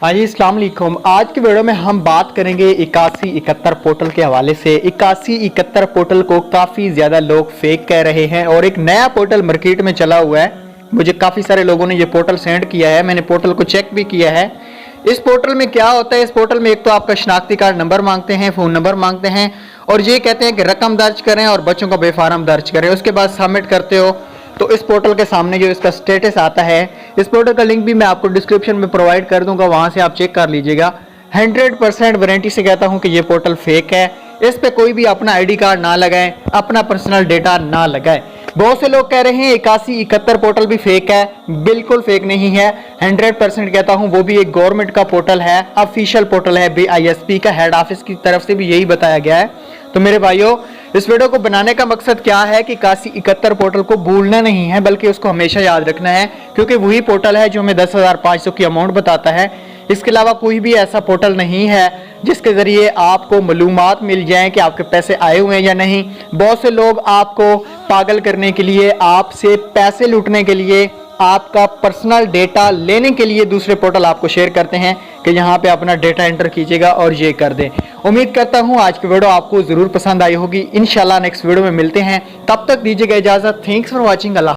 हाँ जी, अस्सलाम वालेकुम। आज की वीडियो में हम बात करेंगे 8171 पोर्टल के हवाले से। 8171 पोर्टल को काफ़ी ज़्यादा लोग फेक कह रहे हैं और एक नया पोर्टल मार्केट में चला हुआ है। मुझे काफ़ी सारे लोगों ने ये पोर्टल सेंड किया है, मैंने पोर्टल को चेक भी किया है। इस पोर्टल में क्या होता है, इस पोर्टल में एक तो आपका शनाख्ती कार्ड नंबर मांगते हैं, फ़ोन नंबर मांगते हैं और ये कहते हैं कि रकम दर्ज करें और बच्चों का बेफारम दर्ज करें। उसके बाद सबमिट करते हो तो इस पोर्टल के सामने जो इसका स्टेटस आता है, इस पोर्टल का लिंक भी मैं आपको डिस्क्रिप्शन में प्रोवाइड कर दूंगा, वहां से आप चेक कर लीजिएगा। 100% वारंटी से कहता हूं कि ये पोर्टल फेक है। इस पे कोई भी अपना आईडी कार्ड ना लगाएं, अपना पर्सनल डेटा ना लगाएं। बहुत से लोग कह रहे हैं 8171 पोर्टल भी फेक है। बिल्कुल फेक नहीं है, 100% कहता हूं। वो भी एक गवर्नमेंट का पोर्टल है, ऑफिशियल पोर्टल है, BISP का हेड ऑफिस की तरफ से भी यही बताया गया है। तो मेरे भाइयों, इस वीडियो को बनाने का मकसद क्या है कि 8171 पोर्टल को भूलना नहीं है, बल्कि उसको हमेशा याद रखना है, क्योंकि वही पोर्टल है जो हमें 10,500 की अमाउंट बताता है। इसके अलावा कोई भी ऐसा पोर्टल नहीं है जिसके जरिए आपको मालूमात मिल जाए कि आपके पैसे आए हुए हैं या नहीं। बहुत से लोग आपको पागल करने के लिए, आपसे पैसे लूटने के लिए, आपका पर्सनल डेटा लेने के लिए दूसरे पोर्टल आपको शेयर करते हैं कि यहाँ पे अपना डेटा एंटर कीजिएगा और ये कर दें। उम्मीद करता हूँ आज की वीडियो आपको जरूर पसंद आई होगी। इंशाल्लाह नेक्स्ट वीडियो में मिलते हैं, तब तक दीजिएगा इजाजत। Thanks for watching. अल्लाह।